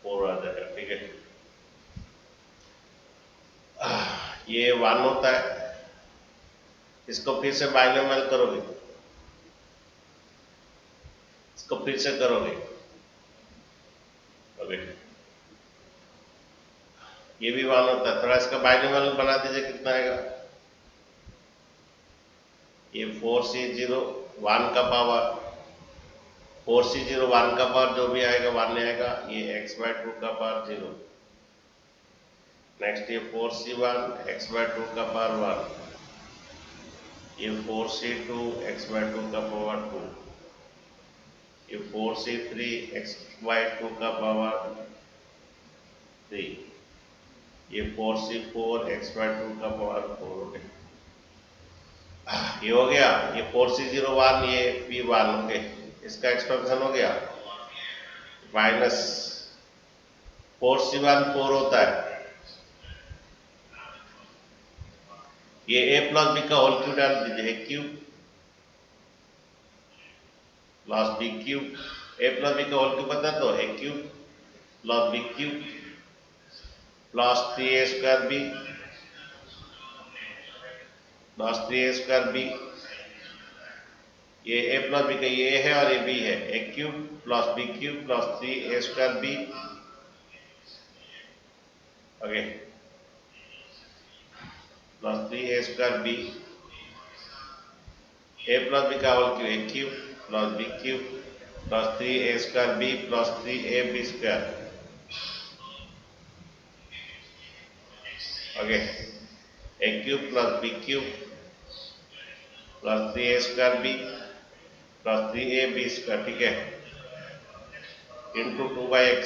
4 आ जाएगा। ठीक है, ये 1 होता है। इसको फिर से बाइनोमियल करोगे, इसको फिर से करोगे। ओके, ये भी 1 होता है। थोड़ा इसका बाइनोमियल बना दीजिए, कितना आएगा। ये 4c0 1 का पावर 4c0 1 का पावर जो भी आएगा 1 आएगा। ये x बाय 2 का पावर 0। नेक्स्ट ये 4c1 x बाय 2 का पावर 1। ये 4c2 x बाय 2 का पावर 2। ये 4c3 x बाय 2 का पावर 3। ये 4c4 x बाय 2 का पावर 4। ओके, ये हो गया। ये 4c0 1 ये p1। ओके, इसका एक्सपेंशन हो गया। माइनस 4c1 4 होता है। ये a प्लस बी का होल क्यूब डाल दीजिए, a cube plus B cube. a plus B का होल क्यूब पता है तो a cube plus B cube plus 3a square B plus 3a square B. ये a प्लस बी का ये a है और ये b है। a cube plus B cube plus 3a square B. Okay, plus 3a square B, a plus B का whole cube A cube plus B cube plus 3a square B plus 3ab square. Okay, a cube plus b cube plus 3a square B plus 3ab square, ठीक है, into 2/x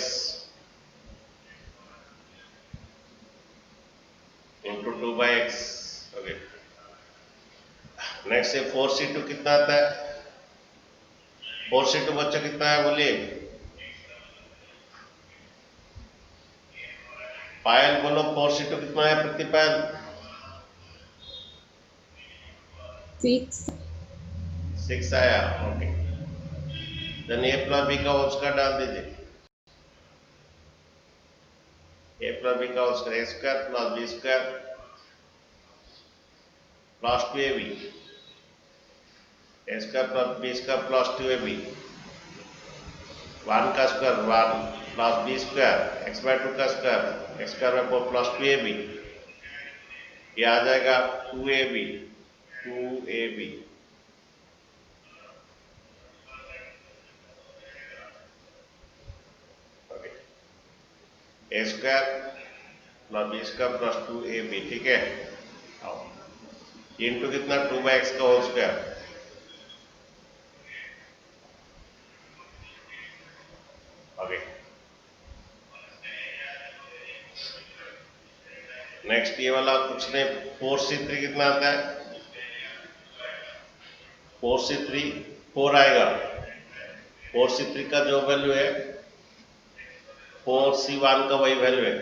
into 2/x। Okay, next है 4c2 कितना आता है? 4c2 बच्चा कितना है बोलिए? पायल बोलो, 4c2 कितना है प्रतिपायल? 6 6 आया। Okay, then a plus B का होल स्क्वायर डाल दीजिए। a प्लस बी का whole square, a square plus b square plus 2ab, a square plus b square plus 2ab, 1 का square 1 plus b square x/2 का square x² plus 2ab, ये आ जाएगा 2ab 2ab। a square plus b square plus 2ab, ठीक है, into कितना 2/x का whole square. Okay, next ये वाला कुछ नहीं, 4c3 कितना आता है? 4c3 4 आएगा। 4c3 का जो वैल्यू है 4c1 का वही वैल्यू है,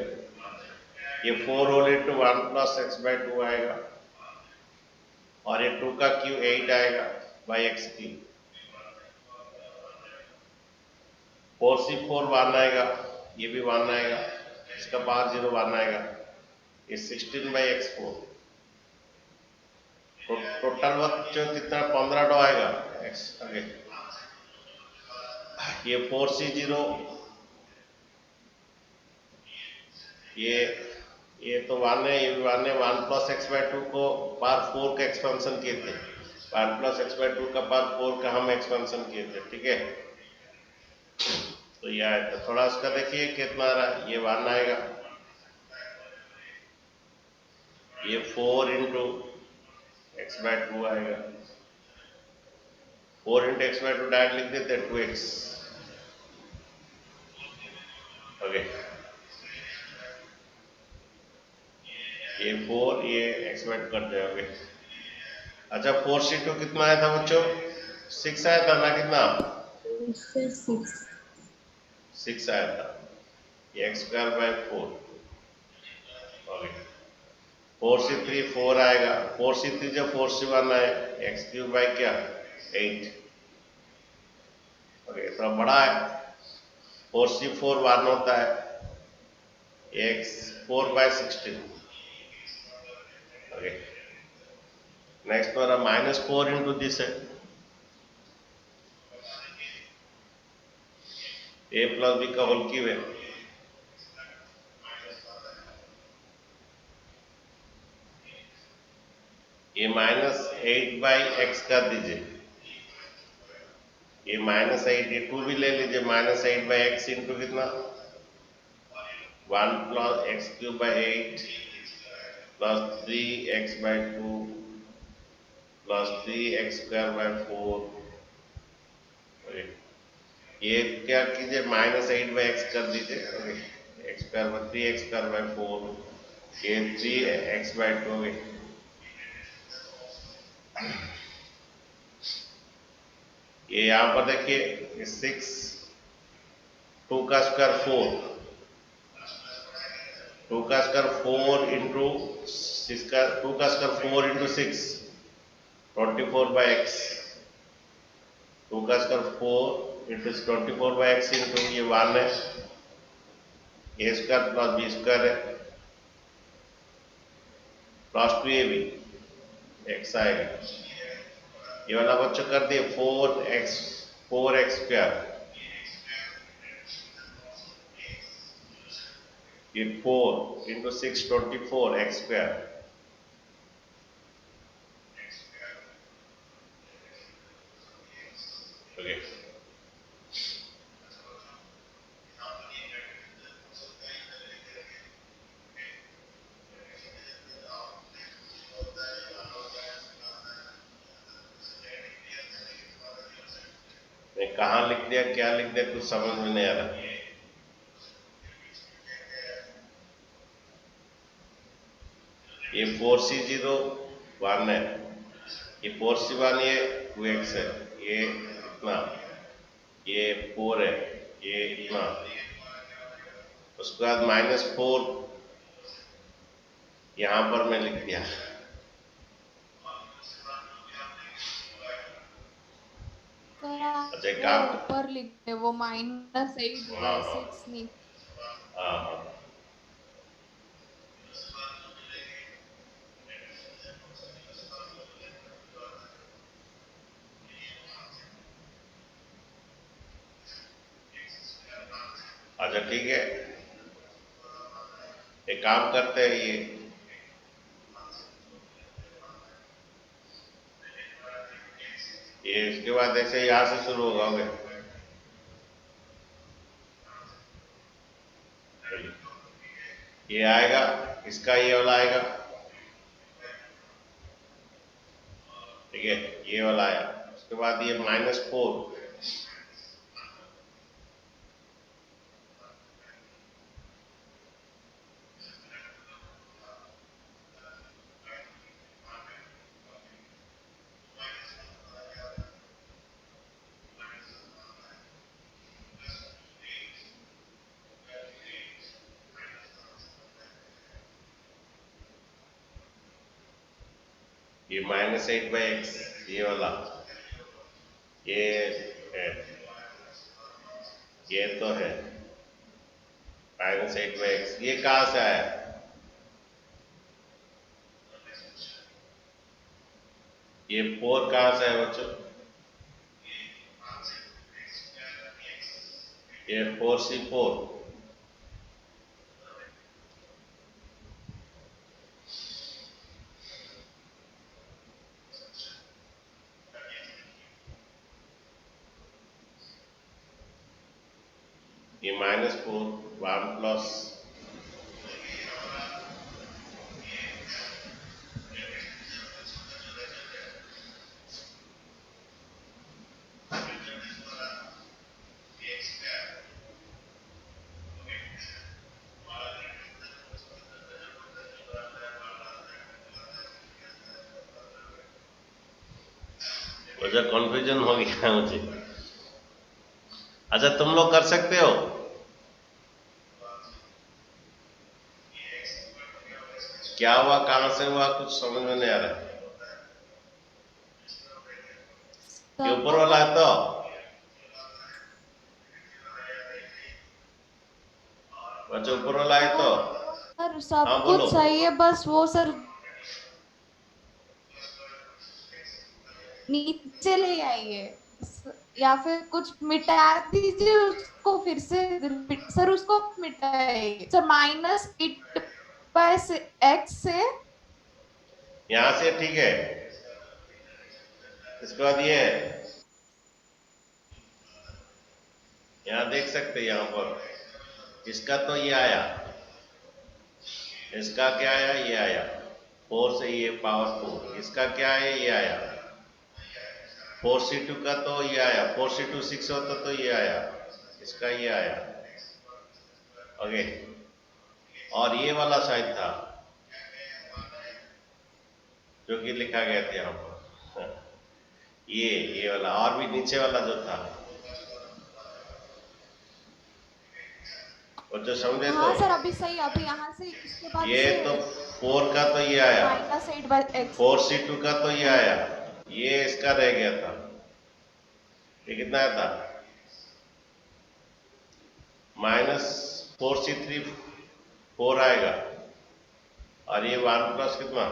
ये 4 होल इंटू 1 प्लस x/2 आएगा और ये 2 का क्यू 8 आएगा बाई एक्स क्यू। 4c4 1 आएगा, ये भी 1 आएगा, इसका पावर 0 1 आएगा, ये 16/x4। टोटल बच्चों कितना 15 आएगा x। आगे ये 4c0, ये तो 1 है, ये भी 1 है, 1 प्लस x/2 को पावर 4 का एक्सपेंशन किए थे, 1 प्लस x/2 का पावर 4 का हम एक्सपेंशन किए थे, ठीक है, तो ये आया था। थोड़ा उसका देखिए कितना आ रहा है, ये 1 आएगा, ये 4 इंटू x/2 आएगा, 4 इंटू x/2 डायरेक्ट लिख देते 2x। ओके, ये 4 ये x/2 कट जाओगे। अच्छा 4c2 कितना आया था बच्चों? 6 आया था ना, कितना? 6 आया था, ये x²/4। ओके, 4c3 4 आएगा, 4c3 जब 4c1 आए x³ बाई क्या 8। ओके, थोड़ा बड़ा है, 4c4 1 होता है, x4/16। ओके, नेक्स्ट वाला -4 इंटू दिस है, a प्लस b का होल क्यूब है, ये -8/x कर दीजिए, ये -8, ये 2 भी ले लीजिए, -8/x इंटू कितना 1 plus x³/8 plus 3x/2 plus 3x²/4। ये क्या कीजिए -8/x कर दीजिए, x²/3x²/4, ये 3x/2। ये यहाँ पर देखिए 6, 2 का स्क्वायर 4, 2 का स्क्वायर 4 इंटू 6 का 2 का स्क्वायर 4 इंटू 6 24/x, 2 का स्क्वायर 4 इंटू 24/x इंटू ये 1 है, a square plus b square है प्लस 2ab x आएगा। ये वाला बच्चों कर दिए 4x स्क्वायर, ये 4 इंटू 6 24 x स्क्वायर ओके, मैं कहाँ लिख दिया, क्या लिख दिया, कुछ समझ में नहीं आ रहा। ये 4C01 है, ये 4C1, ये 2x है, ये इतना, ये 4 है, ये इतना, उसके बाद -4 यहां पर मैं लिख दिया। अच्छा, एक वो काम, ऊपर लिखते वो -8/6 नहीं। हाँ, अच्छा ठीक है, एक काम करते हैं, ये इसके बाद ऐसे यहां से शुरू होगा, हो गया। ये आएगा, इसका ये वाला आएगा, ठीक है, ये वाला आया, उसके बाद ये -4, ये -8/x, ये वाला, ये है, ये तो है -8/x, ये कहां से आया, ये 4 कहां से है बच्चों, ये 4C4, ये -4, 1 प्लस, वजह कंफ्यूजन हो गया मुझे। अच्छा, तुम लोग कर सकते हो, क्या हुआ, कहां से हुआ, कुछ समझ में नहीं आ रहा। ये ऊपर वाला है तो, बच्चों ऊपर वाला है तो, सर सब हाँ कुछ बोलो, सही है, बस वो सर नीचे ले आइए, या फिर कुछ मिटा दीजिए उसको, फिर से सर उसको मिटाइए सर, -8/x से। यहां से ठीक है, इसके बाद ये है, यहाँ देख सकते हैं, यहाँ पर इसका तो ये आया, इसका क्या आया, ये आया 4 से ये पावर 4, इसका क्या है, ये आया 4C2 का, तो ये आया 4C2 6 होता तो ये आया, इसका ये आया, ओके। और ये वाला शायद था जो कि लिखा गया था यहाँ पर, ये वाला, और भी नीचे वाला जो था वो जो समझे हाँ तो, सर अभी सही, अभी यहाँ से इसके बाद ये से तो 4 का तो ये आया, -8/x। 4C2 का तो ये आया, ये इसका रह गया था, ये कितना आया था, -4C3 4 आएगा, और ये 1 प्लस कितना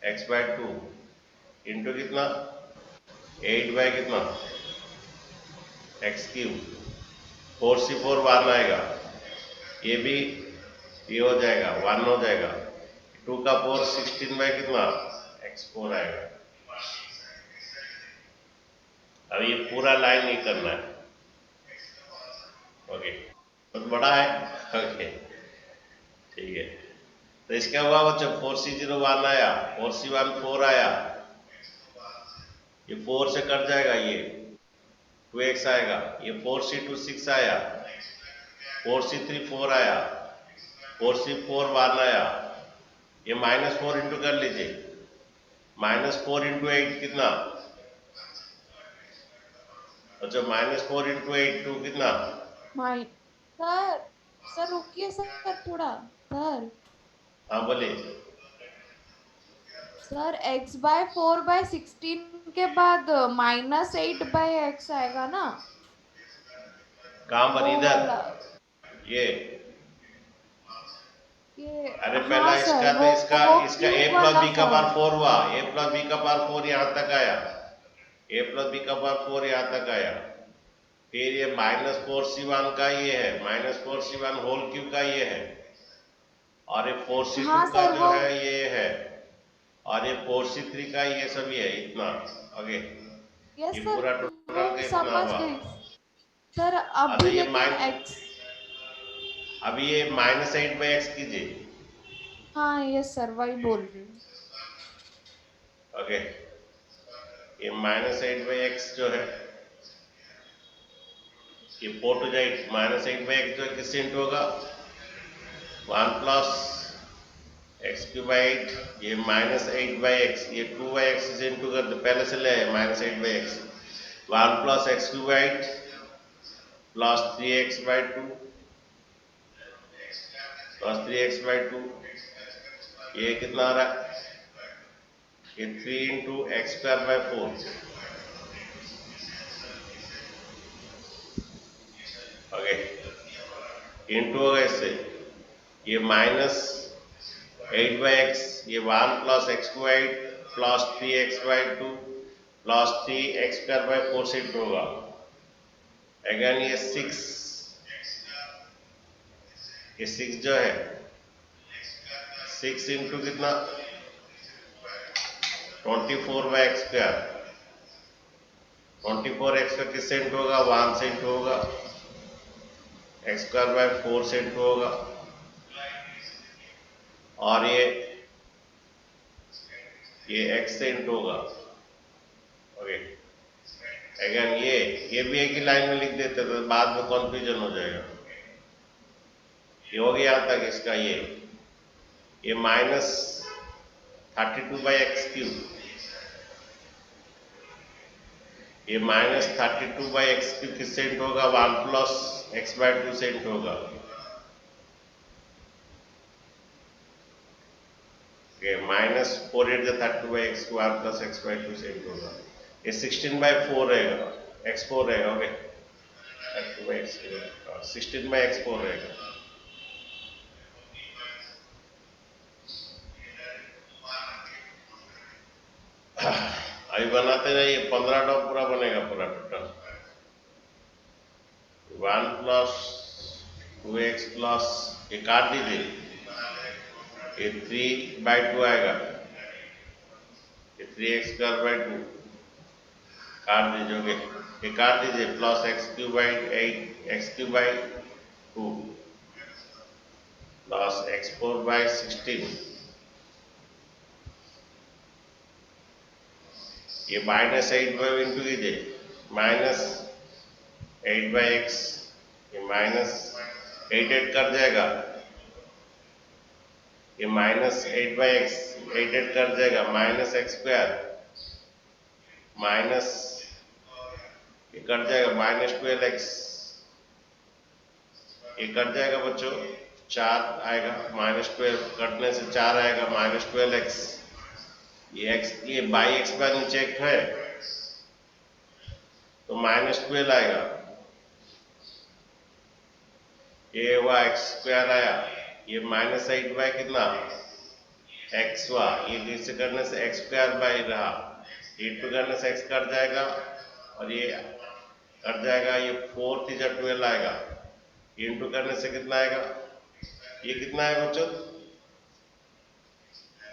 x/2 इंटू कितना 8 बाय कितना x3, 4C4 1 आएगा, ये भी ये हो जाएगा 1 हो जाएगा, 2 का 4 16 बाय कितना x4 आएगा, अब ये पूरा लाइन नहीं करना है। ओके, बहुत बड़ा है। ओके, ठीक है। तो इसका हुआ बच्चों 4C01 आया, 4C1 4 आया, ये 4 से कट जाएगा, ये 2x आएगा, ये 4C2 6 आया, 4C3 4 आया, 4C4 1 आया, ये -4 इंटू कर लीजिए, -4 इंटू 8 कितना? अच्छा, -4 इंटू 8 2 कितना? माइ सर सर रुकिए सर थोड़ा सर। हाँ बोलिए। सर x/4/16 के बाद -8/x आएगा ना, कहाँ पर? वो इधर वाला। ये? ये अरे पहला हाँ सर, इसका तो इसका वो इसका a क्यूब प्लस वाला बी का पावर फॉर्म। 4 हुआ, a प्लस बी का पावर 4 यहाँ तक आया, a प्लस बी का पावर 4 यहाँ तक आया। फिर ये -4C1 का ये है, -4C1 होल क्यूब का ये है, और ये 4C2 हाँ का सर जो वो, है ये है, और ये 4C3 का ये सब ही है, इतना। ओके, यस ये सर पूरा वो टोटल का इतना समझ हुआ। गई सर। हाँ, तो अभी ये लेकिन x, अभी ये -8/x कीजिए। हाँ यस सर वही बोल रही हूँ। ओके, ये -8/x जो है, ये 4 टू जाए, -8/x जो किससे इंटू होगा? 1 प्लस x3/8, ये -8/x, ये 2/x से इंटू कर दो, पहले से ले आए -8/x, 1 plus x3/8 plus 3x/2 plus 3x/2, ये कितना आ रहा है? ये 3 इंटू x²/4। ओके, इंटू होगा इससे, ये -8/x, ये 1 plus x/8 plus 3x/2 plus 3x²/4 से इंटू होगा। अगेन ये 6 जो है, 6 इंटू कितना? 24/x², 24x² किससे इंटू होगा? 1 से इंटू होगा, x²/4 से इंटू होगा, और ये x से इंटू होगा। ओके, अगेन ये भी एक ही लाइन में लिख देते तो बाद में कंफ्यूजन हो जाएगा। ये हो गया यहाँ तक इसका, ये -32/x³, ये -32/x³ किससे इंटू होगा? 1 प्लस x/2 से इंटू होगा। -4 8 32/x, 1 प्लस x/2 से इंटू होगा। ये 16/4 रहेगा, x4 रहेगा। ओके, 16/x4 रहेगा। अभी बनाते रहिए, 15 टॉप पूरा बनेगा, पूरा टोटल 1 प्लस 2x प्लस, ये काट दीजिए, ये 3/2 आएगा, ये 3x²/2 काट दीजिए। ये काट दीजिए, plus x3/8 x3/2 plus x4/16, ये -8 इंटू कीजिए, -8/x, ये -8 कर जाएगा, ये -8/x 8 कर जाएगा, -x², माइनस ये कट जाएगा, -12x, ये कट जाएगा बच्चों, 4 आएगा, -12 कटने से 4 आएगा, -12x, ये x, ये बाई x बार नीचे एक है तो -12 आएगा, ये हुआ x² आया, ये -8 कितना x हुआ, ये नीचे करने से x² रहा, इंटू करने से x कट जाएगा, और ये कट जाएगा, ये 4 3 12 आएगा, इंटू करने से कितना आएगा? ये कितना है बच्चों?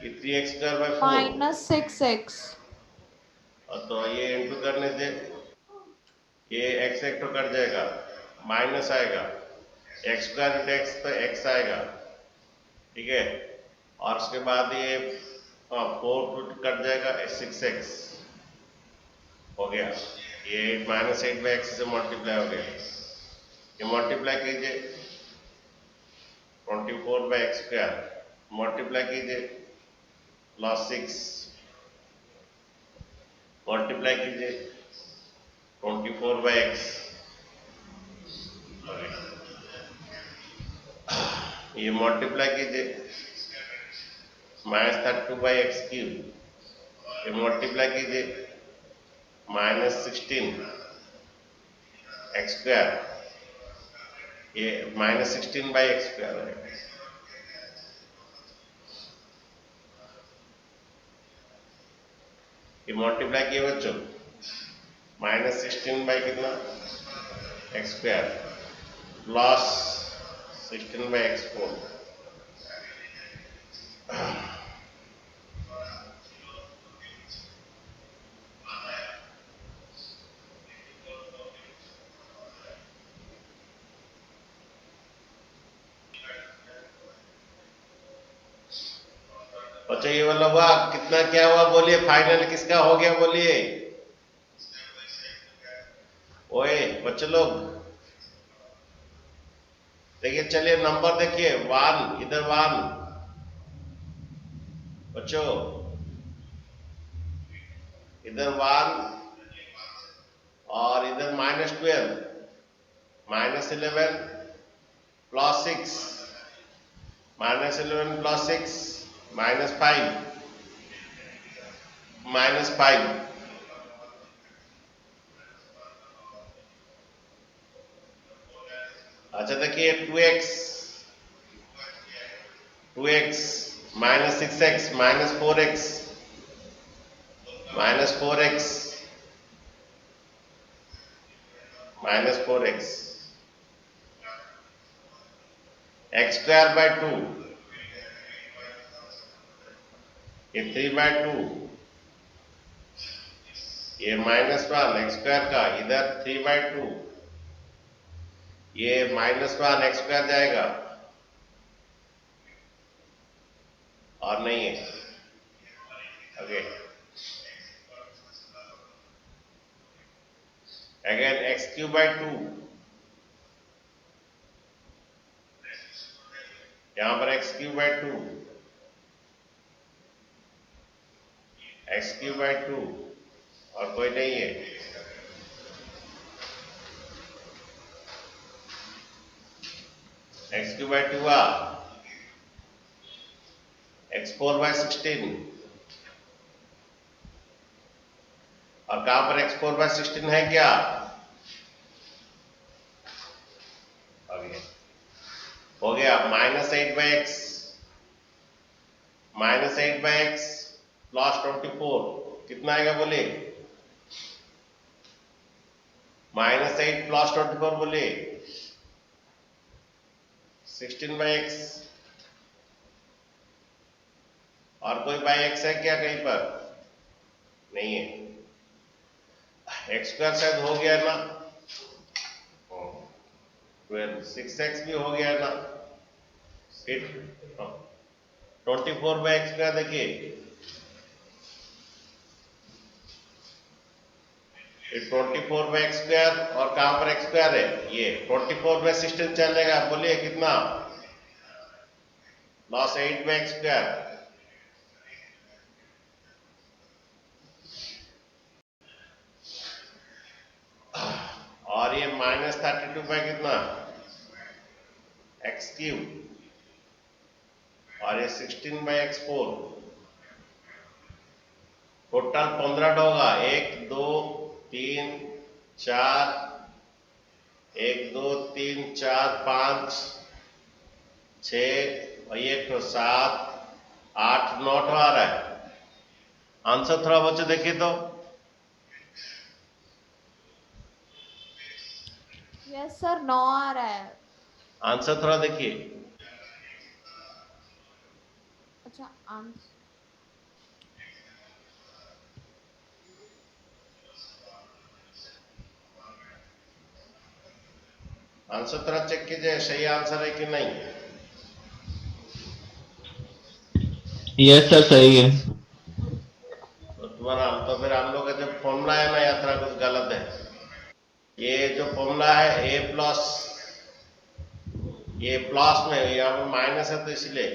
ये 3x² 4, -6x। और तो ये इंटू करने से ये x एक तो कट जाएगा, माइनस आएगा, एक्स स्क्वायर इंटू एक्स तो x आएगा, ठीक है। और उसके बाद ये 4 कट जाएगा, 6x हो गया। ये माइनस 8/x से मल्टीप्लाई हो गया, ये मल्टीप्लाई कीजिए 24/x² मल्टीप्लाई कीजिए प्लस 6 मल्टीप्लाई कीजिए 24/x, ये मल्टीप्लाई कीजिए -32/x³, ये मल्टीप्लाई कीजिए -16x², ये -16/x² है। ये मल्टीप्लाई किए बच्चों, -16 बाई कितना x² प्लस 16/x4, अच्छा ये वाला हुआ कितना, क्या हुआ बोलिए, फाइनल किसका हो गया बोलिए, ओए बच्चे लोग देखिए, चलिए नंबर देखिए 1, इधर 1 बच्चों, इधर 1 और इधर -12 -11 प्लस 6 -11 प्लस 6 -5 -5, अच्छा देखिए 2x -6x -4x -4x -4x x²/2, ये 3/2, ये -1 x² का, इधर 3/2, ये -1 x² जाएगा और नहीं है, ओके। अगेन x³/2, यहां पर x³/2 x³/2 और कोई नहीं है, x³/2 हुआ, x4/16 और कहां पर x4/16 है क्या, हो गया -8/x प्लस 24 कितना आएगा बोलिए, -8 प्लस 24 बोलिए 16/x, और कोई बाई x है क्या कहीं पर, नहीं है, x² शायद हो गया ना, 6x भी हो गया ना, फिर 24/x² देखिए, 24/x² और कहां पर x² है, ये 24/16 चलेगा बोलिए कितना, प्लस 8/x², और ये -32 कितना x³ और ये 16/x4, टोटल 15 होगा, 1 2 3 4 1 2 3 4 5 6 और 1 तो 7 8 9 आ रहा है, आंसर थोड़ा बच्चे देखिए तो, यस सर 9 आ रहा है, आंसर थोड़ा देखिए, अच्छा आंसर आंसर थोड़ा चेक कीजिए, सही आंसर है कि नहीं। यस सर, सही है। तो तुम्हारा तो फिर हम लोग का जो फॉर्मूला है ना यात्रा कुछ गलत है। ये जो फॉर्मूला है ए प्लस, ये प्लस में यहाँ पर माइनस है तो इसलिए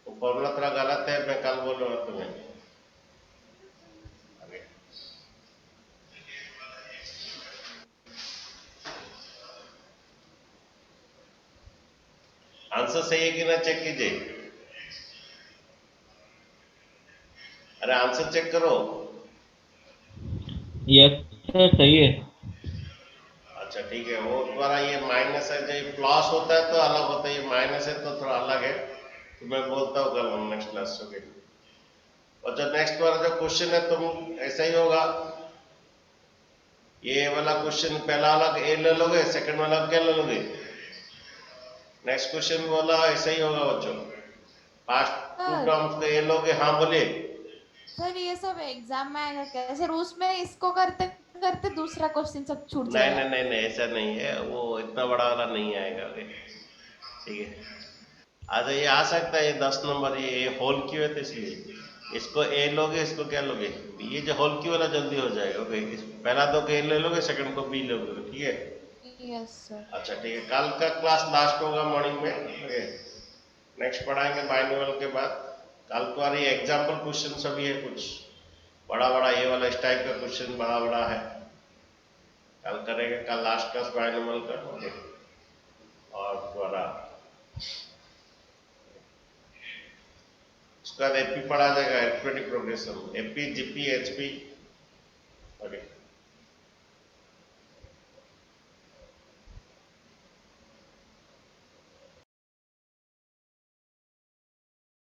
तो फॉर्मूला थोड़ा गलत है, मैं कल बोलूंगा तुम्हें आगे। आंसर सही है कि ना चेक कीजिए। अरे आंसर चेक करो। यस सर, सही है। अच्छा ठीक है, वो तुम्हारा ये माइनस है, जो प्लस होता है तो अलग होता है, ये माइनस है तो थोड़ा अलग है, तो मैं बोलता हूँ कल नेक्स्ट क्लास ओके। और जो नेक्स्ट वाला जो क्वेश्चन है तुम ऐसा ही होगा, ये वाला क्वेश्चन पहला वाला ए ले लोगे, सेकंड वाला क्या ले लोगे, नेक्स्ट क्वेश्चन वाला ऐसा ही होगा बच्चों। पास्ट टू सर टर्म्स को ए लोगे। हाँ बोलिए। सर ये सब एग्जाम में आएगा क्या सर? उसमें इसको करते करते दूसरा क्वेश्चन सब छूट नहीं जाएगा। नहीं नहीं नहीं, ऐसा नहीं है, वो इतना बड़ा वाला नहीं आएगा अभी। ठीक है, अच्छा ये आ सकता है, ये 10 नंबर, ये होल क्यू है तो इसलिए इसको ए लोगे, इसको क्या लोगे, ये जो होल क्यू वाला जल्दी हो जाएगा ओके। पहला दो को ए ले लोगे, सेकंड को बी लोगे, ठीक है। Yes sir. अच्छा ठीक है, कल का क्लास लास्ट होगा मॉर्निंग में ओके। नेक्स्ट पढ़ाएंगे बाइनोमियल के बाद। कल तुम्हारी एग्जाम्पल क्वेश्चन सभी है, कुछ बड़ा बड़ा ये वाला इस टाइप का क्वेश्चन बड़ा बड़ा है, कल करेंगे। कल लास्ट क्लास बाइनोमियल का ओके। और तुम्हारा उसका बाद एपी पढ़ा जाएगा, arithmetic progression, AP GP HP okay.